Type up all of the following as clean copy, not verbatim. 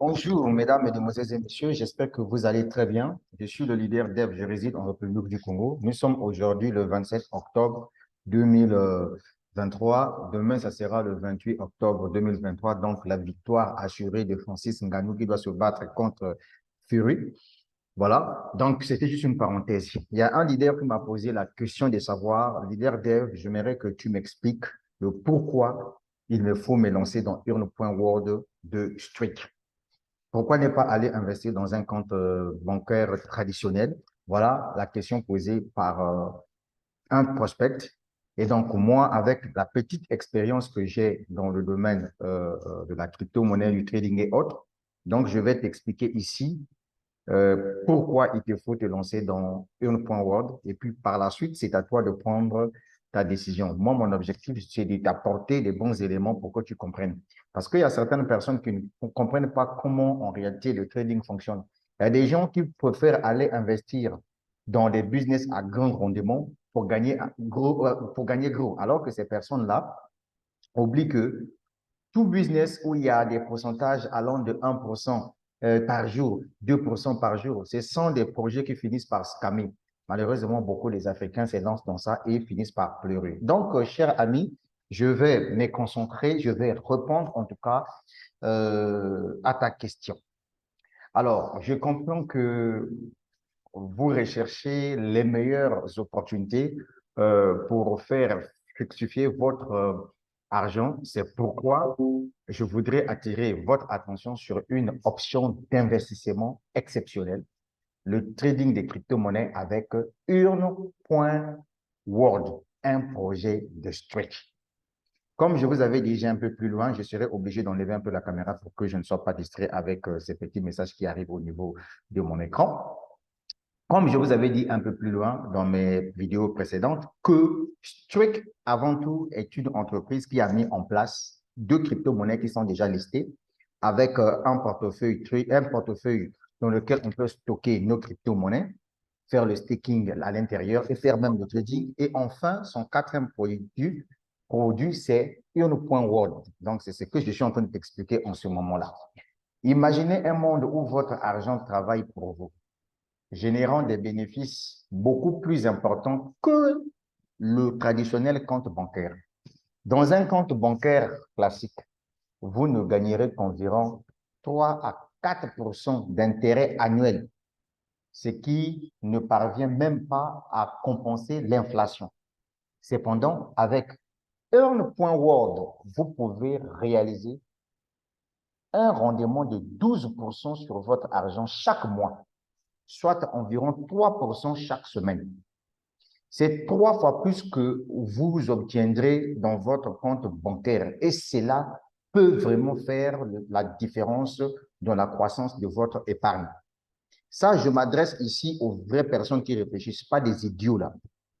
Bonjour, mesdames, mesdemoiselles et messieurs. J'espère que vous allez très bien. Je suis le leader d'Eve. Je réside en République du Congo. Nous sommes aujourd'hui le 27 octobre 2023. Demain, ça sera le 28 octobre 2023. Donc, la victoire assurée de Francis Ngannou qui doit se battre contre Fury. Voilà. Donc, c'était juste une parenthèse. Il y a un leader qui m'a posé la question de savoir, leader d'Eve, j'aimerais que tu m'expliques le pourquoi il me faut me lancer dans Earn.world de Streak. Pourquoi ne pas aller investir dans un compte bancaire traditionnel? Voilà la question posée par un prospect. Et donc, moi, avec la petite expérience que j'ai dans le domaine de la crypto-monnaie, du trading et autres, donc je vais t'expliquer ici pourquoi il te faut te lancer dans Earn.world. Et puis, par la suite, c'est à toi de prendre ta décision. Moi, mon objectif, c'est de t'apporter les bons éléments pour que tu comprennes. Parce qu'il y a certaines personnes qui ne comprennent pas comment, en réalité, le trading fonctionne. Il y a des gens qui préfèrent aller investir dans des business à grand rendement pour gagner gros, alors que ces personnes-là oublient que tout business où il y a des pourcentages allant de 1% par jour, 2% par jour, ce sont des projets qui finissent par scammer. Malheureusement, beaucoup des Africains se lancent dans ça et finissent par pleurer. Donc, chers amis, je vais me concentrer, je vais répondre en tout cas à ta question. Alors, je comprends que vous recherchez les meilleures opportunités pour faire fructifier votre argent. C'est pourquoi je voudrais attirer votre attention sur une option d'investissement exceptionnelle, le trading des crypto-monnaies avec Earn.world, un projet de stretch. Comme je vous avais dit, j'ai un peu plus loin, je serai obligé d'enlever un peu la caméra pour que je ne sois pas distrait avec ces petits messages qui arrivent au niveau de mon écran. Comme je vous avais dit un peu plus loin dans mes vidéos précédentes, que Strict, avant tout, est une entreprise qui a mis en place deux crypto-monnaies qui sont déjà listées avec un portefeuille dans lequel on peut stocker nos crypto-monnaies, faire le staking à l'intérieur et faire même le trading. Et enfin, son quatrième produit c'est Earn.world. Donc, c'est ce que je suis en train de t'expliquer en ce moment-là. Imaginez un monde où votre argent travaille pour vous, générant des bénéfices beaucoup plus importants que le traditionnel compte bancaire. Dans un compte bancaire classique, vous ne gagnerez qu'environ 3 à 4% d'intérêt annuel, ce qui ne parvient même pas à compenser l'inflation. Cependant, avec Earn.world, vous pouvez réaliser un rendement de 12% sur votre argent chaque mois, soit environ 3% chaque semaine. C'est trois fois plus que vous obtiendrez dans votre compte bancaire. Et cela peut vraiment faire la différence dans la croissance de votre épargne. Ça, je m'adresse ici aux vraies personnes qui réfléchissent, pas des idiots là.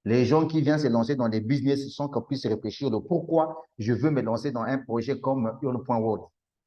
Les gens qui viennent se lancer dans des business sans qu'on puisse réfléchir de pourquoi je veux me lancer dans un projet comme Earn.world.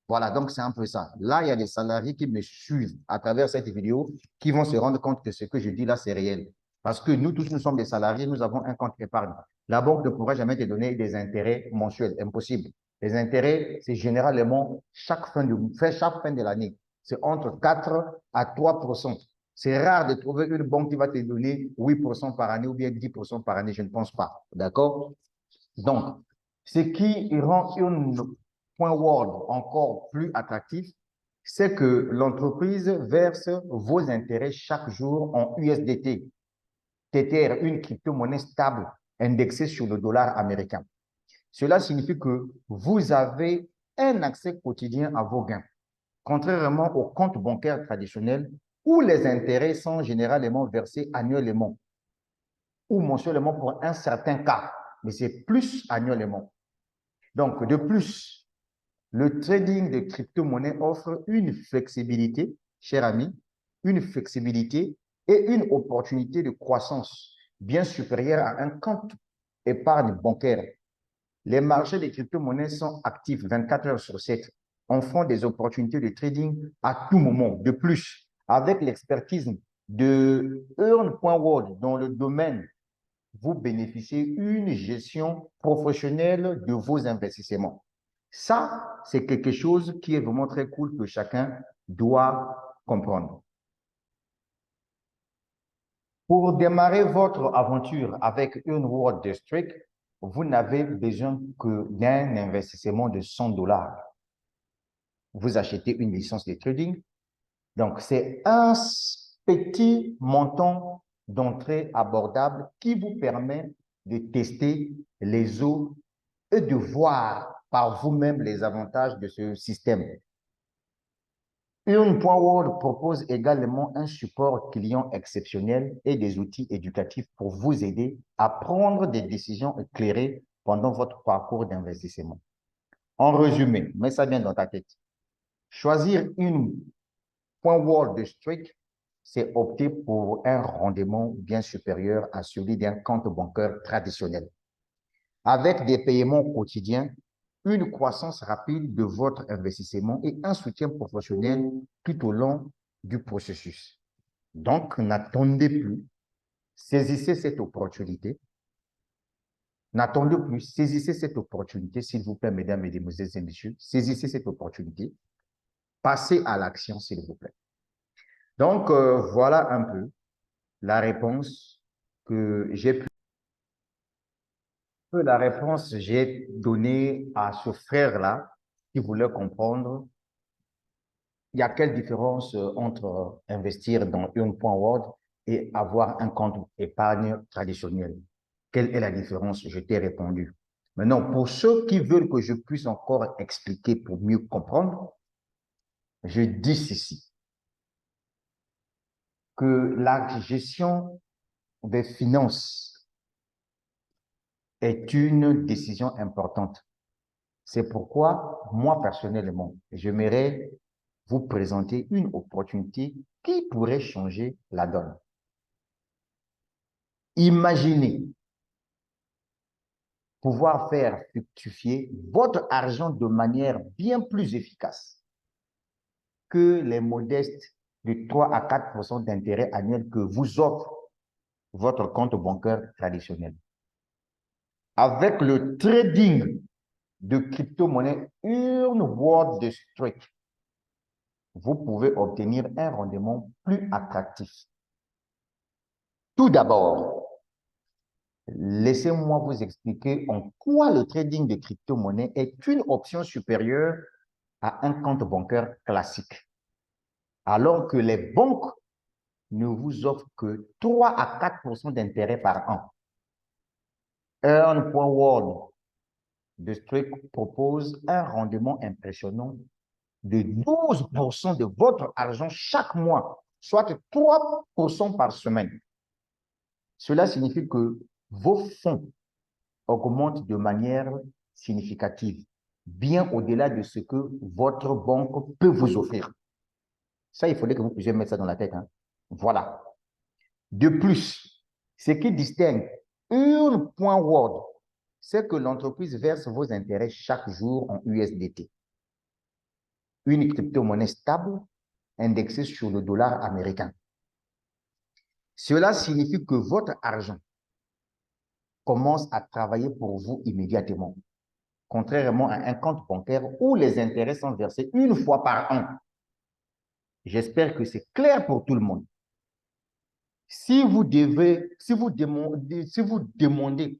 Voilà, donc c'est un peu ça. Là, il y a des salariés qui me suivent à travers cette vidéo qui vont se rendre compte que ce que je dis là, c'est réel. Parce que nous tous, nous sommes des salariés, nous avons un compte épargne. La banque ne pourra jamais te donner des intérêts mensuels, impossible. Les intérêts, c'est généralement chaque fin de l'année. C'est entre 4 à 3%. C'est rare de trouver une banque qui va te donner 8% par année ou bien 10% par année, je ne pense pas. D'accord? Donc, ce qui rend une point World encore plus attractif, c'est que l'entreprise verse vos intérêts chaque jour en USDT. Tether, une crypto-monnaie stable indexée sur le dollar américain. Cela signifie que vous avez un accès quotidien à vos gains, contrairement aux comptes bancaires traditionnels où les intérêts sont généralement versés annuellement ou mensuellement pour un certain cas, mais c'est plus annuellement. Donc, de plus, le trading de crypto-monnaies offre une flexibilité, cher ami, une flexibilité et une opportunité de croissance bien supérieure à un compte épargne bancaire. Les marchés des crypto-monnaies sont actifs 24 heures sur 7, offrant des opportunités de trading à tout moment. De plus, avec l'expertise de Earn.world dans le domaine, vous bénéficiez d'une gestion professionnelle de vos investissements. Ça, c'est quelque chose qui est vraiment très cool que chacun doit comprendre. Pour démarrer votre aventure avec une World District, vous n'avez besoin que d'un investissement de 100 $. Vous achetez une licence de trading. Donc, c'est un petit montant d'entrée abordable qui vous permet de tester les eaux et de voir par vous-même les avantages de ce système. World propose également un support client exceptionnel et des outils éducatifs pour vous aider à prendre des décisions éclairées pendant votre parcours d'investissement. En résumé, mets ça bien dans ta tête. Choisir une World District, c'est opter pour un rendement bien supérieur à celui d'un compte bancaire traditionnel. Avec des paiements quotidiens, une croissance rapide de votre investissement et un soutien professionnel tout au long du processus. Donc, n'attendez plus, saisissez cette opportunité. N'attendez plus, saisissez cette opportunité, s'il vous plaît, mesdames, mesdemoiselles et messieurs, saisissez cette opportunité. Passez à l'action, s'il vous plaît. Donc, voilà un peu la réponse que j'ai pu. La réponse que j'ai donnée à ce frère-là qui voulait comprendre il y a quelle différence entre investir dans une point World et avoir un compte épargne traditionnel? Quelle est la différence? Je t'ai répondu. Maintenant, pour ceux qui veulent que je puisse encore expliquer pour mieux comprendre, je dis ceci, que la gestion des finances est une décision importante. C'est pourquoi, moi, personnellement, j'aimerais vous présenter une opportunité qui pourrait changer la donne. Imaginez pouvoir faire fructifier votre argent de manière bien plus efficace que les modestes de 3 à 4% d'intérêt annuel que vous offre votre compte bancaire traditionnel. Avec le trading de crypto-monnaie World District, vous pouvez obtenir un rendement plus attractif. Tout d'abord, laissez-moi vous expliquer en quoi le trading de crypto-monnaie est une option supérieure à un compte bancaire classique. Alors que les banques ne vous offrent que 3 à 4% d'intérêt par an. Earn.World District propose un rendement impressionnant de 12% de votre argent chaque mois, soit 3% par semaine. Cela signifie que vos fonds augmentent de manière significative, bien au-delà de ce que votre banque peut vous offrir. Ça, il faudrait que vous puissiez mettre ça dans la tête. Hein. Voilà. De plus, ce qui distingue World, c'est que l'entreprise verse vos intérêts chaque jour en USDT. Une crypto-monnaie stable indexée sur le dollar américain. Cela signifie que votre argent commence à travailler pour vous immédiatement, contrairement à un compte bancaire où les intérêts sont versés une fois par an. J'espère que c'est clair pour tout le monde. Si vous demandez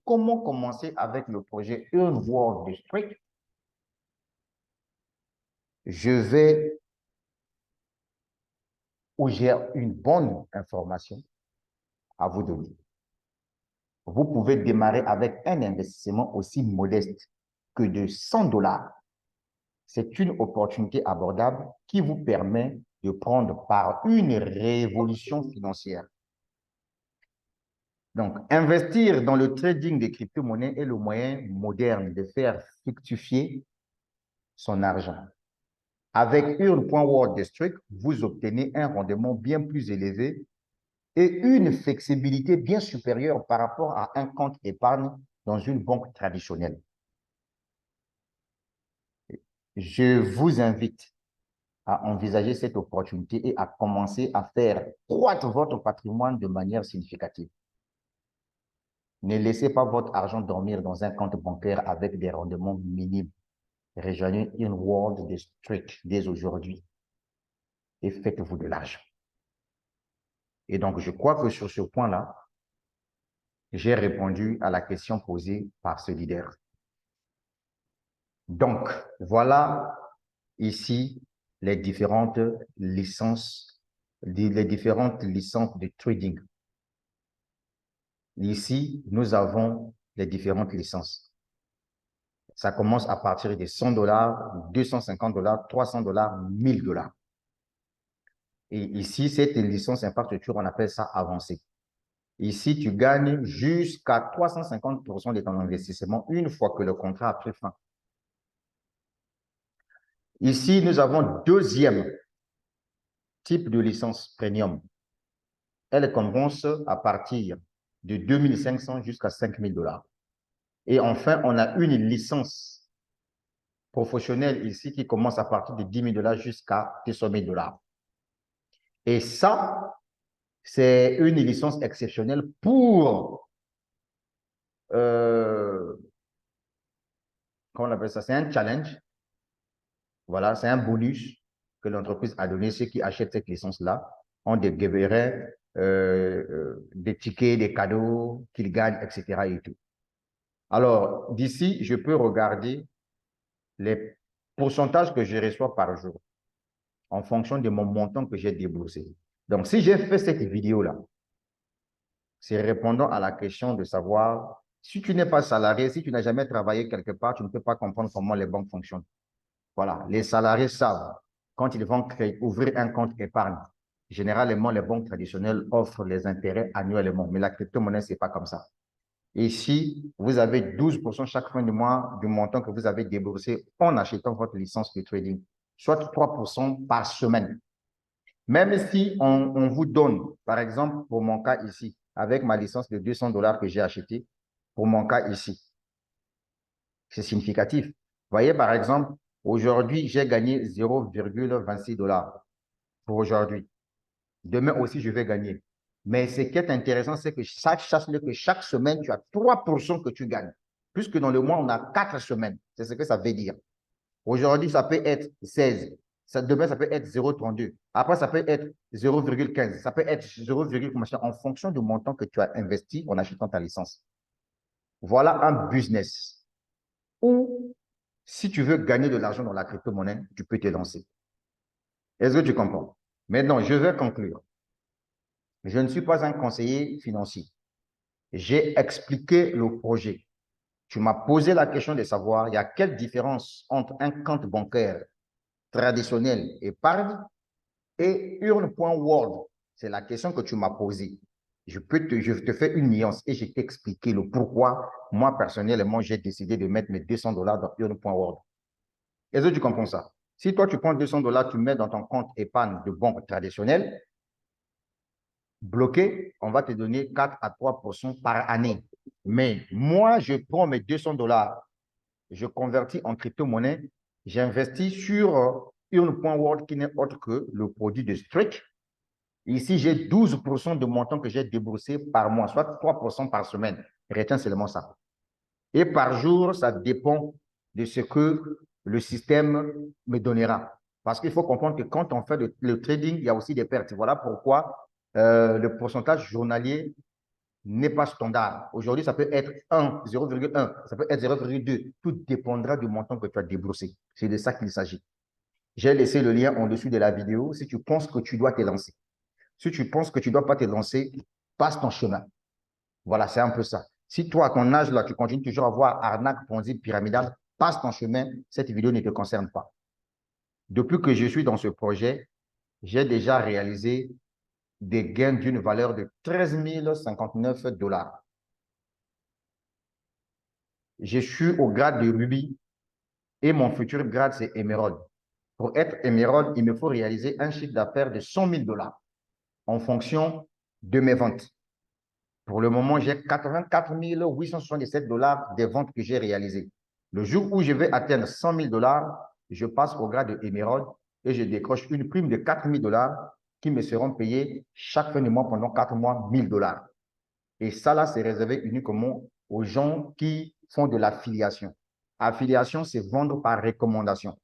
comment commencer avec le projet World District, j'ai une bonne information à vous donner. Vous pouvez démarrer avec un investissement aussi modeste que de 100 $. C'est une opportunité abordable qui vous permet de prendre part une révolution financière. Donc, investir dans le trading des crypto-monnaies est le moyen moderne de faire fructifier son argent. Avec World District, vous obtenez un rendement bien plus élevé et une flexibilité bien supérieure par rapport à un compte épargne dans une banque traditionnelle. Je vous invite à envisager cette opportunité et à commencer à faire croître votre patrimoine de manière significative. Ne laissez pas votre argent dormir dans un compte bancaire avec des rendements minimes. rejoignez une World District dès aujourd'hui et faites-vous de l'argent. Et donc, je crois que sur ce point-là, j'ai répondu à la question posée par ce leader. Donc, voilà ici les différentes licences de trading. Ici, nous avons les différentes licences. Ça commence à partir de $100, $250, $300, $1000. Et ici, cette licence infrastructure, on appelle ça avancée. Ici, tu gagnes jusqu'à 350% de ton investissement une fois que le contrat a pris fin. Ici, nous avons deuxième type de licence premium. Elle commence à partir de 2500 jusqu'à $5000. Et enfin, on a une licence professionnelle ici qui commence à partir de $10 000 jusqu'à $200 000. Et ça, c'est une licence exceptionnelle pour, comment on appelle ça? C'est un challenge. Voilà, c'est un bonus que l'entreprise a donné. Ceux qui achètent cette licence-là ont des giveaways, des tickets, des cadeaux qu'ils gagnent, etc. et tout. Alors, d'ici, je peux regarder les pourcentages que je reçois par jour en fonction de mon montant que j'ai déboursé. Donc, si j'ai fait cette vidéo-là, c'est répondant à la question de savoir, si tu n'es pas salarié, si tu n'as jamais travaillé quelque part, tu ne peux pas comprendre comment les banques fonctionnent. Voilà, les salariés savent, quand ils vont ouvrir un compte épargne, généralement, les banques traditionnelles offrent les intérêts annuellement, mais la crypto-monnaie, ce n'est pas comme ça. Ici, vous avez 12% chaque fin du mois du montant que vous avez déboursé en achetant votre licence de trading, soit 3% par semaine. Même si on vous donne, par exemple, pour mon cas ici, avec ma licence de $200 que j'ai acheté, pour mon cas ici, c'est significatif. Vous voyez, par exemple, aujourd'hui, j'ai gagné $0,26 pour aujourd'hui. Demain aussi, je vais gagner. Mais ce qui est intéressant, c'est que chaque semaine, tu as 3% que tu gagnes. Puisque dans le mois, on a 4 semaines. C'est ce que ça veut dire. Aujourd'hui, ça peut être 16. Demain, ça peut être 0,32. Après, ça peut être 0,15. Ça peut être 0,5 en fonction du montant que tu as investi en achetant ta licence. Voilà un business où, si tu veux gagner de l'argent dans la crypto-monnaie, tu peux te lancer. Est-ce que tu comprends? Maintenant, je vais conclure. Je ne suis pas un conseiller financier. J'ai expliqué le projet. Tu m'as posé la question de savoir, il y a quelle différence entre un compte bancaire traditionnel épargne et Earn.World. C'est la question que tu m'as posée. Je te fais une nuance et je t'ai expliqué le pourquoi, moi, personnellement, j'ai décidé de mettre mes $200 dans Earn.World. Est-ce que tu comprends ça? Si toi, tu prends $200, tu mets dans ton compte épargne de banque traditionnelle, bloqué, on va te donner 4 à 3% par année. Mais moi, je prends mes $200, je convertis en crypto-monnaie, j'investis sur Earn.World qui n'est autre que le produit de Streak. Ici, j'ai 12% de montant que j'ai déboursé par mois, soit 3% par semaine. Retiens seulement ça. Et par jour, ça dépend de ce que le système me donnera. Parce qu'il faut comprendre que quand on fait le trading, il y a aussi des pertes. Voilà pourquoi le pourcentage journalier n'est pas standard. Aujourd'hui, ça peut être 1, 0,1, ça peut être 0,2. Tout dépendra du montant que tu as déboursé. C'est de ça qu'il s'agit. J'ai laissé le lien en dessous de la vidéo si tu penses que tu dois te lancer. Si tu penses que tu ne dois pas te lancer, passe ton chemin. Voilà, c'est un peu ça. Si toi, à ton âge, là, tu continues toujours à voir arnaque, ponzi, pyramidale, passe ton chemin, cette vidéo ne te concerne pas. Depuis que je suis dans ce projet, j'ai déjà réalisé des gains d'une valeur de $13 059. Je suis au grade de Ruby et mon futur grade, c'est Emerald. Pour être Emerald, il me faut réaliser un chiffre d'affaires de $100 000 en fonction de mes ventes. Pour le moment, j'ai $84 877 des ventes que j'ai réalisées. Le jour où je vais atteindre $100 000, je passe au grade de Emerald et je décroche une prime de $4000 qui me seront payés chaque fin de mois pendant 4 mois, $1000. Et ça, là, c'est réservé uniquement aux gens qui font de l'affiliation. Affiliation, c'est vendre par recommandation.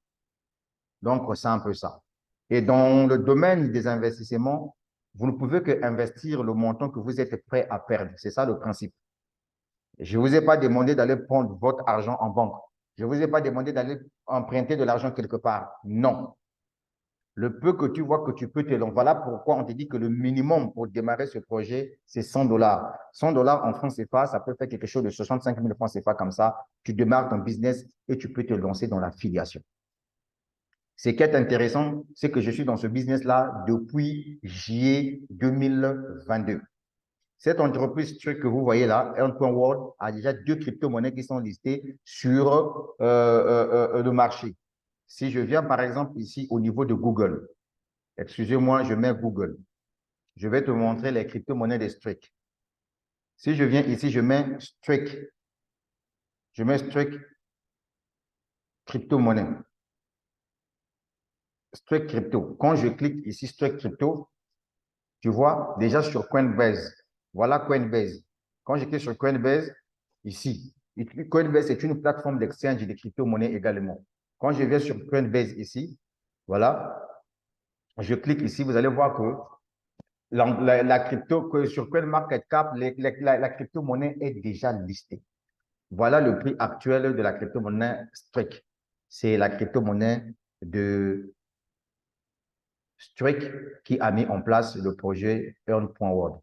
Donc, c'est un peu ça. Et dans le domaine des investissements, vous ne pouvez que investir le montant que vous êtes prêt à perdre. C'est ça le principe. Je ne vous ai pas demandé d'aller prendre votre argent en banque. Je ne vous ai pas demandé d'aller emprunter de l'argent quelque part. Non. Le peu que tu vois que tu peux te lancer. Voilà pourquoi on te dit que le minimum pour démarrer ce projet, c'est 100 $. 100 $ en francs CFA, ça peut faire quelque chose de 65 000 francs CFA comme ça. Tu démarres ton business et tu peux te lancer dans l'affiliation. Ce qui est intéressant, c'est que je suis dans ce business-là depuis juillet 2022. Cette entreprise que vous voyez là, Earn.World, a déjà 2 crypto-monnaies qui sont listées sur le marché. Si je viens par exemple ici au niveau de Google, excusez-moi, je mets Google. Je vais te montrer les crypto-monnaies de Streak. Si je viens ici, je mets Streak. Je mets Streak crypto-monnaie. Streak crypto. Quand je clique ici, Streak crypto, tu vois, déjà sur Coinbase. Voilà Coinbase. Quand je clique sur Coinbase, ici, Coinbase est une plateforme d'exchange de crypto-monnaies également. Quand je viens sur Coinbase ici, voilà, je clique ici, vous allez voir que la crypto, que sur CoinMarketCap, la crypto-monnaie est déjà listée. Voilà le prix actuel de la crypto-monnaie Streak. C'est la crypto-monnaie de Streak qui a mis en place le projet Earn.World.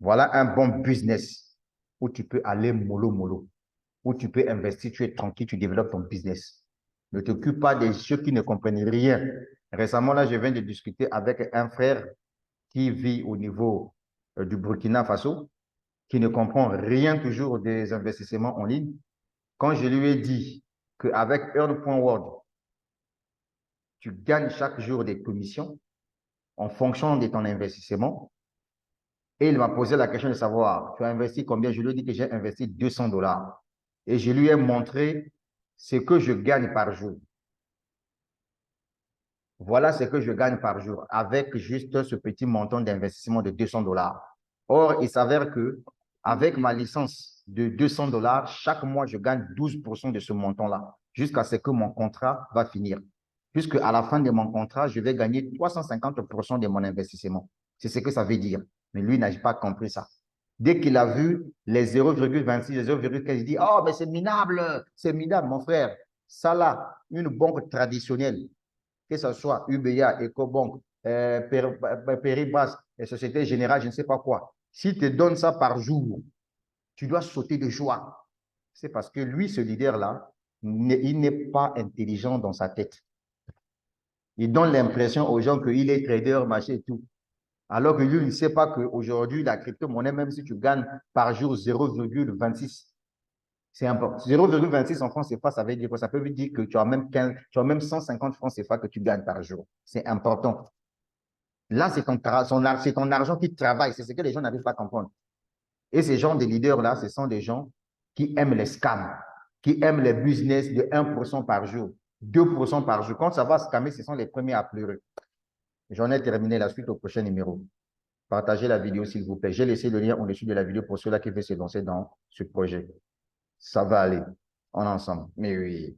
Voilà un bon business où tu peux aller mollo, où tu peux investir, tu es tranquille, tu développes ton business. Ne t'occupe pas des ceux qui ne comprennent rien. Récemment, là, je viens de discuter avec un frère qui vit au niveau du Burkina Faso, qui ne comprend rien toujours des investissements en ligne. Quand je lui ai dit qu'avec Earn.World, tu gagnes chaque jour des commissions en fonction de ton investissement, et il m'a posé la question de savoir, tu as investi combien? Je lui ai dit que j'ai investi 200 $. Et je lui ai montré ce que je gagne par jour. Voilà ce que je gagne par jour avec juste ce petit montant d'investissement de 200 $. Or, il s'avère que avec ma licence de 200 $, chaque mois, je gagne 12% de ce montant-là jusqu'à ce que mon contrat va finir. Puisque à la fin de mon contrat, je vais gagner 350% de mon investissement. C'est ce que ça veut dire. Mais lui n'a pas compris ça. Dès qu'il a vu les 0,26, les 0,15, il dit, oh, mais c'est minable, mon frère. Ça là, une banque traditionnelle, que ce soit UBA, EcoBank, Peribas, Société Générale, je ne sais pas quoi. S'il te donne ça par jour, tu dois sauter de joie. C'est parce que lui, ce leader-là, il n'est pas intelligent dans sa tête. Il donne l'impression aux gens qu'il est trader, machin et tout. Alors que lui, il ne sait pas qu'aujourd'hui, la crypto-monnaie, même si tu gagnes par jour 0,26, c'est important. 0,26 en francs CFA, ça veut dire que ça peut dire que tu as même 15, tu as même 150 francs CFA que tu gagnes par jour. C'est important. Là, c'est ton argent qui travaille. C'est ce que les gens n'arrivent pas à comprendre. Et ces gens de leaders-là, ce sont des gens qui aiment les scams, qui aiment les business de 1% par jour, 2% par jour. Quand ça va scammer, ce sont les premiers à pleurer. J'en ai terminé la suite au prochain numéro. Partagez la vidéo, s'il vous plaît. J'ai laissé le lien au-dessus de la vidéo pour ceux-là qui veulent se lancer dans ce projet. Ça va aller. On est ensemble. Mais oui.